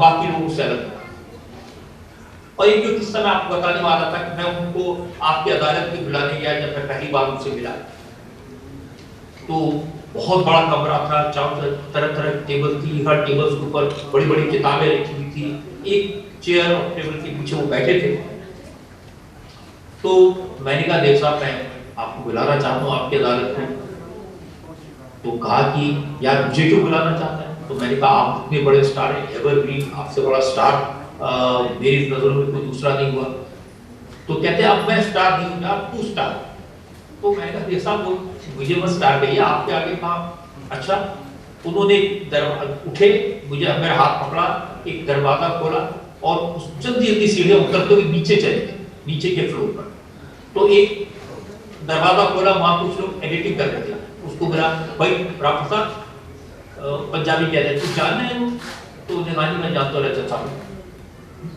बाकी लोगों से अलग था। और एक जो किस्सा मैं आपको बताने वाला था कि मैं उनको आपकी अदालत में बुलाने गया जब मैं पहली बार उनसे मिला। तो बहुत बड़ा कमरा था, चारों तरह टेबल थी, हर टेबल के ऊपर बड़ी बड़ी किताबें रखी हुई थी, एक चेयर और टेबल के पीछे वो बैठे थे। तो मैंने कहा देव साहब मैं आपको बुलाना चाहता हूँ आपकी अदालत में। तो कहा कि यार मुझे क्यों बुलाना चाहता है? तो मैंने कहा आप इतने बड़े स्टार हैं, एवरग्रीन, आपसे बड़ा स्टार मेरी नजरों में कोई दूसरा नहीं हुआ। तो कहते अब मैं स्टार नहीं हूँ, आप तू स्टार। तो मैंने कहा देव साहब मुझे मत स्टार कहिए, आपके आगे कहा। अच्छा, उन्होंने उठे, मुझे मेरा हाथ पकड़ा, एक दरवाजा खोला और जल्दी जल्दी सीढ़ियां उतरते हुए नीचे चले गए, नीचे के फ्लोर पर। तो एक दरवाजा खोला, वहां कुछ लोग एडिटिंग कर रहे थे, उसको मेरा भाई राम प्रसाद पंजाबी कह रहे तू जानना है? तो उन्हें कहा मैं जानता रहता था,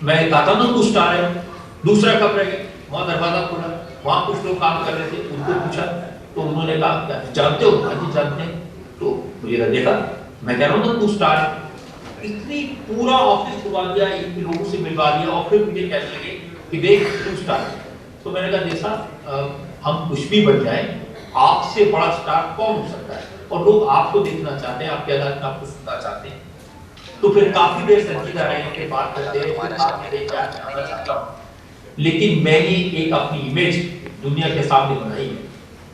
मैं कहा था ना तू स्टार है। दूसरा कमरा गया, वहां दरवाजा खोला, वहां कुछ लोग काम कर रहे थे, उनको पूछा तो उन्होंने कहा क्या जानते हो? हाँ जी जानते हैं। तो मुझे देखा, मैं कह रहा हूँ ना तू स्टार है। इतनी पूरा ऑफिस घुमा दिया, इन लोगों से मिलवा दिया और फिर मुझे कहने लगे कि देख तू स्टार है। तो मैंने कहा जैसा हम कुछ भी बन जाए, आपसे बड़ा स्टार कौन हो सकता है? और लोग आपको देखना चाहते हैं, आपके अदालत में आपको सुनना चाहते हैं। तो फिर काफी देर संजीदा रहे के बात करते हैं, लेकिन मैंने एक अपनी इमेज दुनिया के सामने बनाई है,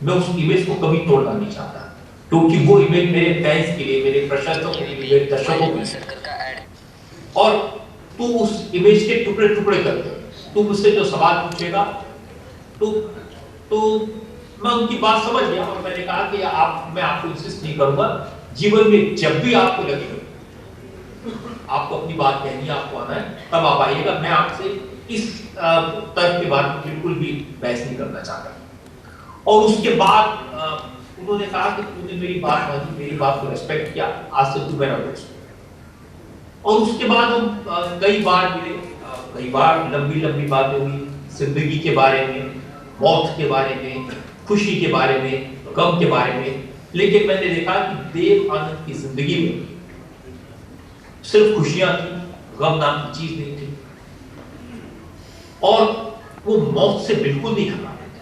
मैं उस इमेज को कभी तोड़ना नहीं चाहता, क्योंकि वो इमेज मेरे फैंस के लिए, मेरे प्रशंसकों के लिए, मेरे दर्शकों के लिए। और तू उस इमेज के टुकड़े टुकड़े कर दे, तू मुझसे जो सवाल पूछेगा तो मैं उनकी बात समझ गया। और मैंने कहा कि मैं आपको इंसिस्ट नहीं करूंगा, जीवन में जब भी आपको लगे आपको अपनी बात कहनी है, आपको आना है, तब आप आइएगा। मैं आपसे इस तर्क के बाद बिल्कुल भी बहस नहीं करना चाहता। और उसके बाद उन्होंने कहा कि तूने मेरी बात मानी, मेरी बात को रिस्पेक्ट किया, आज से तू मेरा दोस्त। और उसके बाद हम कई बार मिले, कई बार लंबी लंबी बातें हुई, जिंदगी के बारे में, मौत के बारे में, खुशी के बारे में, गम के बारे में। लेकिन मैंने देखा कि देव आनंद की जिंदगी में सिर्फ खुशियां थी, गम नाम की चीज नहीं थी। और वो मौत से बिल्कुल नहीं घबराते थे।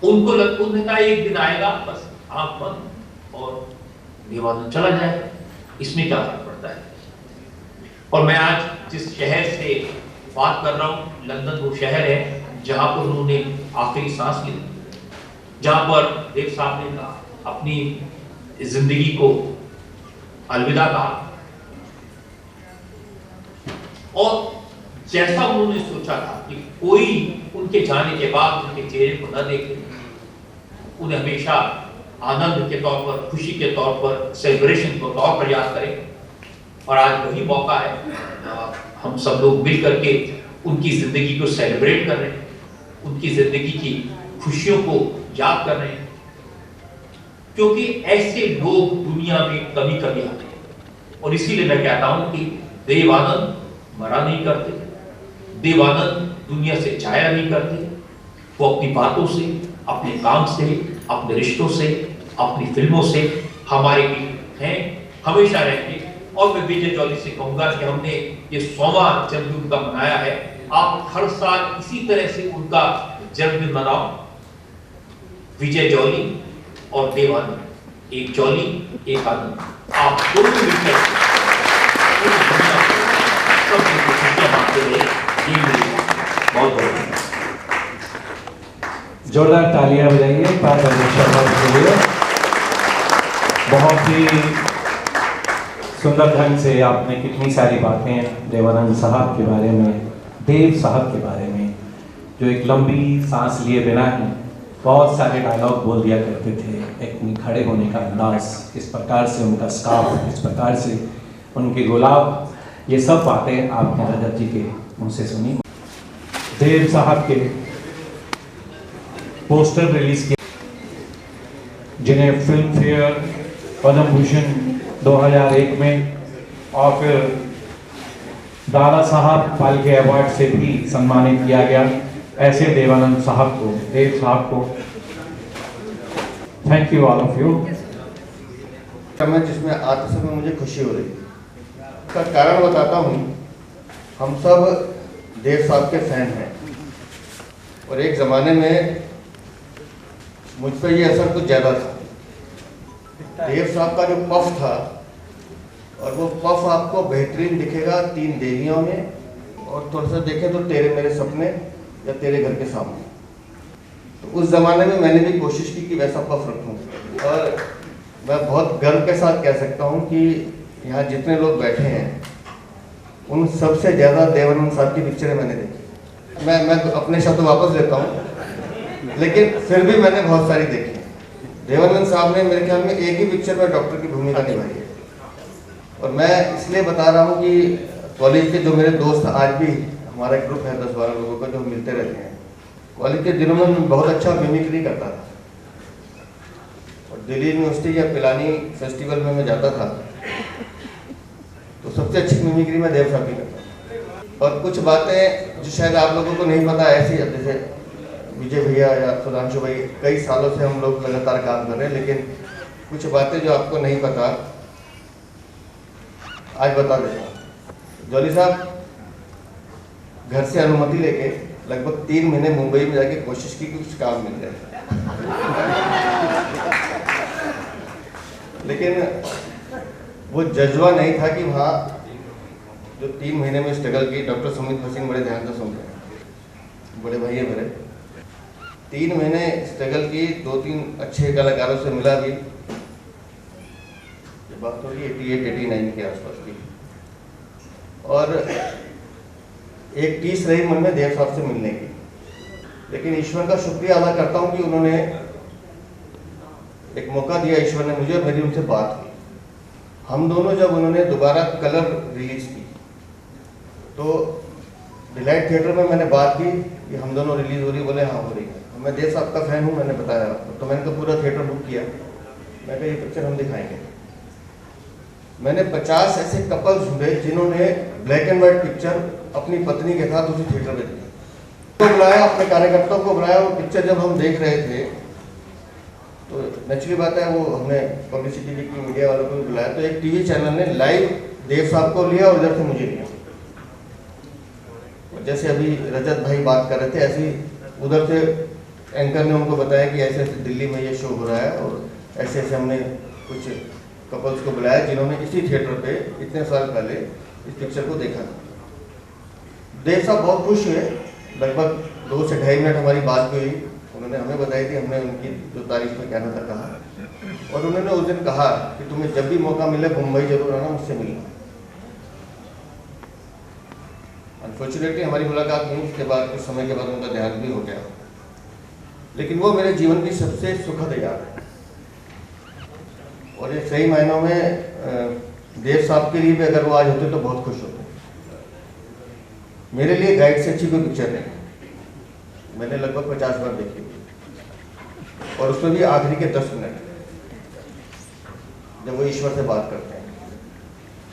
उन्होंने कहा एक दिन आएगा, बस आंख बंद और देवानंद चला जाए, इसमें क्या फर्क पड़ता है। और मैं आज जिस शहर से बात कर रहा हूं, लंदन वो शहर है जहां पर उन्होंने आखिरी सांस ली, जहां पर देव साहब ने अपनी जिंदगी को अलविदा कहा। और जैसा उन्होंने सोचा था कि कोई उनके जाने के बाद उनके चेहरे को न देखे, उन्हें हमेशा आनंद के तौर पर, खुशी के तौर पर, सेलिब्रेशन के तौर पर याद करें। और आज वही मौका है, हम सब लोग मिल करके उनकी जिंदगी को सेलिब्रेट कर रहे हैं, उनकी जिंदगी की खुशियों को याद कर रहे हैं, क्योंकि ऐसे लोग दुनिया में कभी कभी आते हैं। और इसीलिए मैं कहता हूं कि देवानंद मरा नहीं करते, देवानंद दुनिया से जाया नहीं करते। वो अपनी बातों से, अपने काम से, अपने रिश्तों से, अपनी फिल्मों से हमारे बीच हैं, हमेशा रहेंगे। और मैं विजय जॉली से कहूंगा कि हमने ये 100वां जन्मदिन उनका मनाया है, आप हर साल इसी तरह से उनका जन्मदिन मनाओ। विजय जॉली और देवानंद, एक जॉली एक आनंद, आप दोनों मिलकर बहुत बहुत जोरदार तालियां बजाइए पार्वती शर्मा के लिए। बहुत ही सुंदर ढंग से आपने कितनी सारी बातें देवानंद साहब के बारे में, देव साहब के बारे में, जो एक लंबी सांस लिए बिना ही बहुत सारे डायलॉग बोल दिया करते थे। एक खड़े होने का अंदाज, इस प्रकार से उनका स्कार्फ, इस प्रकार से उनके गुलाब, ये सब बातें आपने रजत जी के मुँह से सुनी। देव साहब के पोस्टर रिलीज किए, जिन्हें फिल्म फेयर, पद्म भूषण 2001 में और फिर दादा साहब फाल्के अवार्ड से भी सम्मानित किया गया। ऐसे देवानंद साहब को, देव साहब को thank you all of you. जिसमें आते समय मुझे खुशी हो रही है, इसका कारण बताता हूँ। हम सब देव साहब के फैन हैं और एक ज़माने में मुझ पर ये असर कुछ ज़्यादा था। देव साहब का जो पफ था, और वो पफ आपको बेहतरीन दिखेगा 3 देवियों में, और थोड़ा सा देखें तो तेरे मेरे सपने या तेरे घर के सामने। तो उस ज़माने में मैंने भी कोशिश की कि वैसा पफ रखूं, और मैं बहुत गर्व के साथ कह सकता हूं कि यहाँ जितने लोग बैठे हैं उन सबसे ज़्यादा देवानंद साहब की पिक्चरें मैंने देखी। मैं अपने शब्द वापस लेता हूँ, लेकिन फिर भी मैंने बहुत सारी देखी। देवानंद साहब ने मेरे ख्याल में एक ही पिक्चर में डॉक्टर की भूमिका निभाई है। और मैं इसलिए बता रहा हूँ कि कॉलेज के जो मेरे दोस्त, आज भी हमारा एक ग्रुप है 10-12 लोगों का, जो हम मिलते रहते हैं। कॉलेज के दिनों में मैं बहुत अच्छा मिमिक्री करता था, और दिल्ली यूनिवर्सिटी या पिलानी फेस्टिवल में मैं जाता था तो सबसे अच्छी मिमिक्री मैं देव साहब की करता था। और कुछ बातें जो शायद आप लोगों को नहीं पता, ऐसी जैसे विजय भैया या सुधांशु भाई, कई सालों से हम लोग लगातार काम कर रहे हैं, लेकिन कुछ बातें जो आपको नहीं पता आज बता देता हूँ। जॉली साहब घर से अनुमति लेके लगभग 3 महीने मुंबई में जाके कोशिश की कि कुछ काम मिल जाए, लेकिन वो जज्बा नहीं था कि वहाँ जो 3 महीने में स्ट्रगल की। डॉक्टर सुमित सिंह बड़े ध्यान से सुनते हैं, बड़े भाई है मेरे। 3 महीने स्ट्रगल की, 2-3 अच्छे कलाकारों से मिला भी। ये बात होगी 88-89 के आसपास की, और एक टीस रही मन में देव साहब से मिलने की। लेकिन ईश्वर का शुक्रिया अदा करता हूँ कि उन्होंने एक मौका दिया, ईश्वर ने मुझे, और मेरी उनसे बात हुई। हम दोनों जब उन्होंने दोबारा कलर रिलीज की तो डिलाइट थिएटर में मैंने बात की कि हम दोनों रिलीज हो रही है। बोले हाँ हो रही है। मैं देव साहब का फैन हूँ, मैंने बताया आपको। तो मैंने तो पूरा थिएटर बुक किया, मैं कहा ये पिक्चर हम दिखाएंगे। मैंने 50 ऐसे कपल्स ढूंढे जिन्होंने ब्लैक एंड व्हाइट पिक्चर अपनी पत्नी के साथ उसी थिएटर में देखी। तो बुलाया, अपने कार्यकर्ताओं को बुलाया। वो पिक्चर जब हम देख रहे थे तो नेचुरली बात है, वो हमने पब्लिसिटी की, मीडिया वालों को भी बुलाया। तो एक टीवी चैनल ने लाइव देव साहब को लिया और उधर से मुझे लिया। और जैसे अभी रजत भाई बात कर रहे थे, ऐसे उधर से एंकर ने उनको बताया कि ऐसे ऐसे दिल्ली में ये शो हो रहा है, और ऐसे ऐसे हमने कुछ कपल्स को बुलाया जिन्होंने इसी थिएटर पे इतने साल पहले इस पिक्चर को देखा था। देव साहब बहुत खुश हुए। लगभग 2 से 2.5 मिनट हमारी बात हुई। उन्होंने हमें बताई थी, हमने उनकी जो तारीफ में कहना था कहा, और उन्होंने उस दिन कहा कि तुम्हें जब भी मौका मिले मुंबई जरूर आना, मुझसे मिलना। अनफॉर्चुनेटली हमारी मुलाकात हुई, उसके बाद कुछ समय के बाद उनका देहांत भी हो गया। लेकिन वो मेरे जीवन की सबसे सुखद याद है। और ये सही मायनों में देव साहब के लिए भी अगर वो आज होते तो बहुत खुश होते। मेरे लिए गाइड से अच्छी कोई पिक्चर नहीं, मैंने लगभग 50 बार देखी, और उसमें भी आखिरी के 10 मिनट जब वो ईश्वर से बात करते हैं।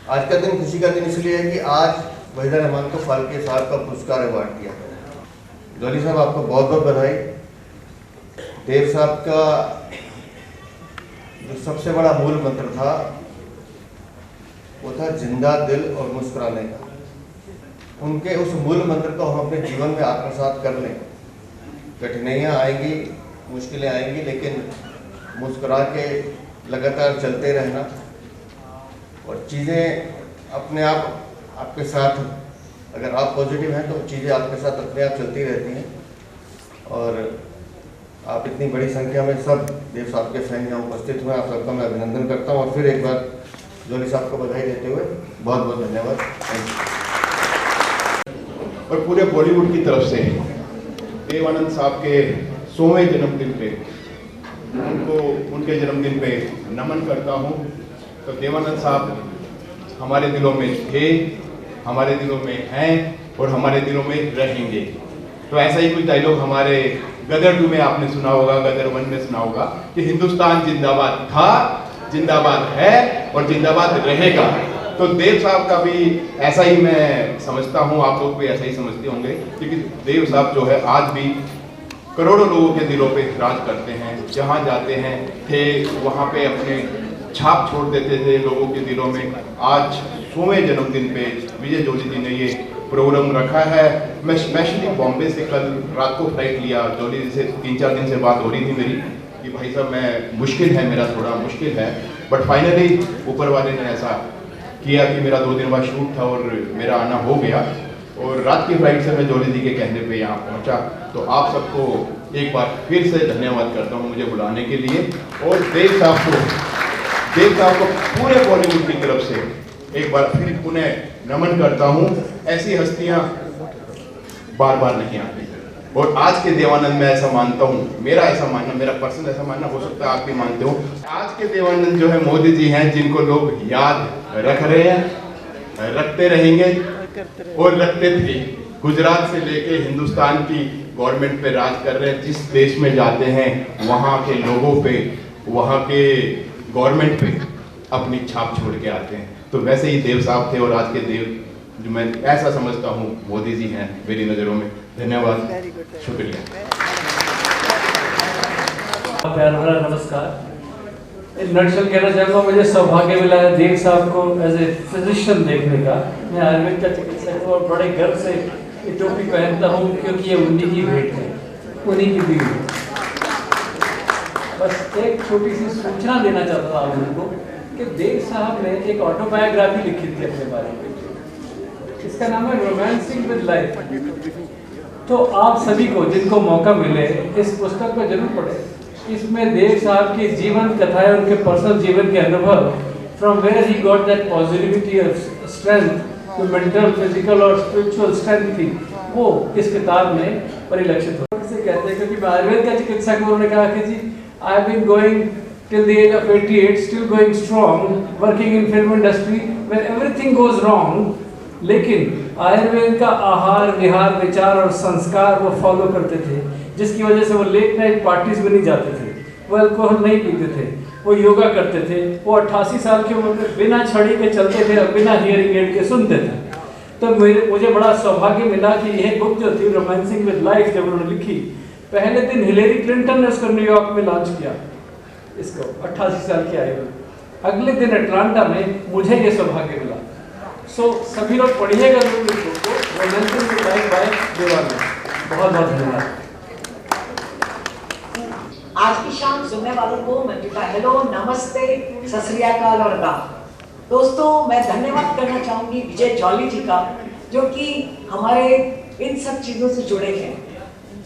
आज का दिन खुशी का दिन इसलिए है कि आज वहीदा रहमान को फाल्के साहब का पुरस्कार अवार्ड दिया गया। जॉली साहब आपको बहुत बहुत बधाई। देव साहब का जो सबसे बड़ा मूल मंत्र था वो था जिंदा दिल और मुस्कुराने का। उनके उस मूल मंत्र को हम अपने जीवन में आत्मसात कर लें, कठिनाइयाँ आएंगी, मुश्किलें आएंगी, लेकिन मुस्कुरा के लगातार चलते रहना और चीज़ें अपने आप आपके साथ, अगर आप पॉजिटिव हैं तो चीज़ें आपके साथ अपने आप चलती रहती हैं। और आप इतनी बड़ी संख्या में सब देव साहब के फैन यहाँ उपस्थित हुए, आप सबका मैं अभिनंदन करता हूँ और फिर एक बार जॉली साहब को बधाई देते हुए बहुत बहुत धन्यवाद। Thank you. और पूरे बॉलीवुड की तरफ से देव आनंद साहब के 100वें जन्मदिन पे उनको उनके जन्मदिन पे नमन करता हूँ। तो देवानंद साहब हमारे दिलों में थे, हमारे दिलों में हैं और हमारे दिलों में रहेंगे। तो ऐसा ही कुछ डायलॉग हमारे गदर 2 में आपने सुना होगा, गदर 1 में सुना होगा कि हिंदुस्तान जिंदाबाद था, जिंदाबाद है और जिंदाबाद रहेगा। तो देव साहब का भी ऐसा ही मैं समझता हूँ, आप लोग भी ऐसा ही समझते होंगे, क्योंकि देव साहब जो है आज भी करोड़ों लोगों के दिलों पे राज करते हैं। जहाँ जाते हैं थे वहाँ पे अपने छाप छोड़ देते थे लोगों के दिलों में। आज 100वें जन्मदिन पे विजय जॉली जी ने ये प्रोग्राम रखा है। मैं स्पेशली बॉम्बे से कल रात को फ्लाइट लिया, जॉली जी से 3-4 दिन से बात हो रही थी मेरी कि भाई साहब मैं मुश्किल है, मेरा थोड़ा मुश्किल है, बट फाइनली ऊपर वाले ने ऐसा किया कि मेरा 2 दिन बाद शूट था और मेरा आना हो गया और रात की फ्लाइट से मैं जॉली जी के कहने पे यहाँ पहुँचा। तो आप सबको एक बार फिर से धन्यवाद करता हूँ मुझे बुलाने के लिए। और देव साहब को पूरे बॉलीवुड की तरफ से एक बार फिर पुनः नमन करता हूँ। ऐसी हस्तियाँ बार बार नहीं आती और आज के देवानंद में ऐसा मानता हूँ, मेरा ऐसा मानना, मेरा पर्सनल ऐसा मानना, हो सकता है आप भी मानते हो, आज के देवानंद जो है मोदी जी हैं, जिनको लोग याद रख रहे हैं, रखते रहेंगे और रखते थे। गुजरात से लेके हिंदुस्तान की गवर्नमेंट पे राज कर रहे हैं। जिस देश में जाते हैं वहाँ के लोगों पे, वहाँ के गवर्नमेंट पे अपनी छाप छोड़ के आते हैं। तो वैसे ही देव साहब थे और आज के देव जो मैं ऐसा समझता हूँ मोदी जी हैं मेरी नज़रों में। धन्यवाद, शुक्रिया। प्यार भरा नमस्कार। इन नटशल कहना चाहूँगा, मुझे सौभाग्य मिला है देव साहब को एज ए फिजिशियन देखने का। मैं आयुर्वेद का चिकित्सक हूँ और बड़े गर्व से ये टोपी पहनता हूँ क्योंकि ये उन्हीं की भेंट है, उन्हीं की बीवी। बस एक छोटी सी सूचना देना चाहता था आप लोगों को कि देव साहब ने एक ऑटोबायोग्राफी लिखी थी अपने बारे में, इसका नाम है रोमांसिंग विद लाइफ। तो आप सभी को जिनको मौका मिले इस पुस्तक को जरूर पढ़ें। इसमें देव साहब की जीवन कथाएं, उनके पर्सनल जीवन के अनुभव, from where he got that positivity of strength, जो मेंटल, फिजिकल और स्पिरिचुअल स्ट्रेंथ थी, वो इस किताब में परिलक्षित हो। से कहते हैं क्योंकि आयुर्वेद का चिकित्सक, उन्होंने कहा कि जी I have been going till the age of 88, still going strong, working in film industry where everything goes wrong, लेकिन आयुर्वेद का आहार विहार विचार और संस्कार वो फॉलो करते थे, जिसकी वजह से वो लेट नाइट पार्टीज में नहीं जाते थे, वो अल्कोहल नहीं पीते थे, वो योगा करते थे, वो 88 साल की उम्र में बिना छड़ी के चलते थे और बिना हियरिंग एड के सुनते थे। तो मुझे बड़ा सौभाग्य मिला कि यह बुक जो थी रोमांसिंग विद लाइफ जब उन्होंने लिखी, पहले दिन हिलेरी क्लिंटन ने उसको न्यूयॉर्क में लॉन्च किया, इसको 88 साल की आयु में। अगले दिन अटलांटा में मुझे ये सौभाग्य मिला। सो सभी लोग पढ़िएगा जरूर इस बुक को, romancing with life by Dev Anand. बहुत बहुत धन्यवाद। आज की शाम सुनने वालों को मंजुता हेलो, नमस्ते, सत श्री अकाल और आदाब। दोस्तों, मैं धन्यवाद करना चाहूंगी विजय जॉली जी का, जो कि हमारे इन सब चीज़ों से जुड़े हैं।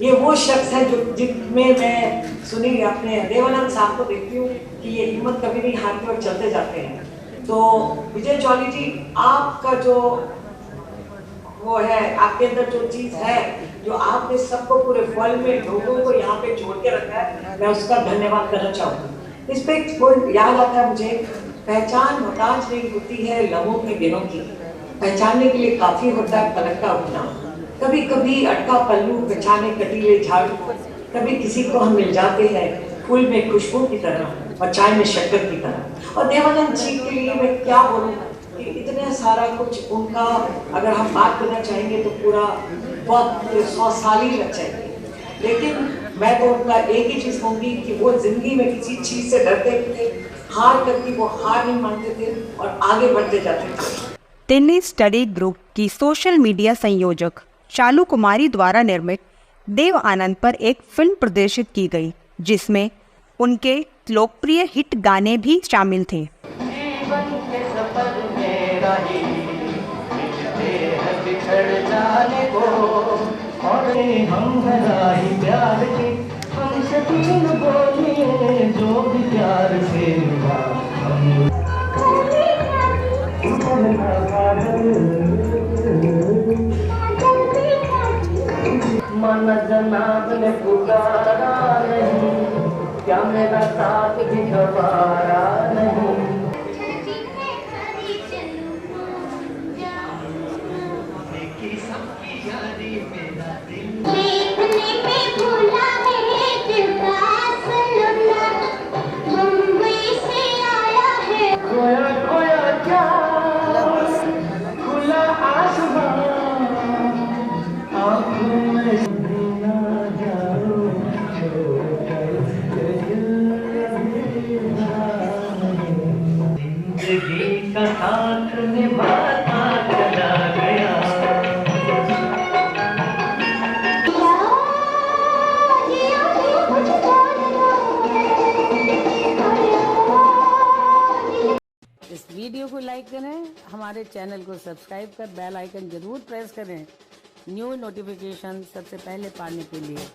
ये वो शख्स है जो जिनमें मैं सुनी अपने देवानंद साहब को देखती हूँ कि ये हिम्मत कभी नहीं हारते और चलते जाते हैं। तो विजय जॉली जी, आपका जो वो है, आपके अंदर जो चीज़ है, जो आपने सबको पूरे वर्ल्ड में लोगों को यहाँ पे जोड़ के रखा है, मैं उसका धन्यवाद करना चाहूँगी। इस पे कोई याद आता है मुझे, पहचान मोहताज नहीं होती है लम्हों के दिनों की, पहचानने के लिए काफी होता है पलक का उठना। कभी कभी अटका पल्लू पहचाने कटीले झाड़ू, कभी किसी को हम मिल जाते हैं फूल में खुशबू की तरह और चाय में शक्कर की तरह। और देवानंद जी के लिए मैं क्या बोलूँ कि इतना सारा कुछ उनका, अगर हम बात करना चाहेंगे तो पूरा बहुत 100 साल ही लग जाएंगे। लेकिन मैं तो उनका एक ही चीज़ कहूँगी कि वो जिंदगी में किसी चीज़ से डरते थे, हार करके वो हार नहीं मानते थे और आगे बढ़ते जाते थे। तिन्नी स्टडी ग्रुप की सोशल मीडिया संयोजक शालू कुमारी द्वारा निर्मित देव आनंद पर एक फिल्म प्रदर्शित की गई, जिसमें उनके लोकप्रिय हिट गाने भी शामिल थे। जीवन के सफर में राही मिलते हैं बिछड़ जाने को, और हम राही प्यार की हमसे तीन बोलिए जो भी प्यार से मिला मन जनाब ने पुकारा नहीं, क्या मेरा साथ भी गवारा नहीं। खोया खोया क्या खुला आसमान, आँखों में ना जाओ जिंदगी का साथ निभाता चला गया। इस वीडियो को लाइक करें, हमारे चैनल को सब्सक्राइब कर बेल आइकन जरूर प्रेस करें न्यू नोटिफिकेशन सबसे पहले पाने के लिए।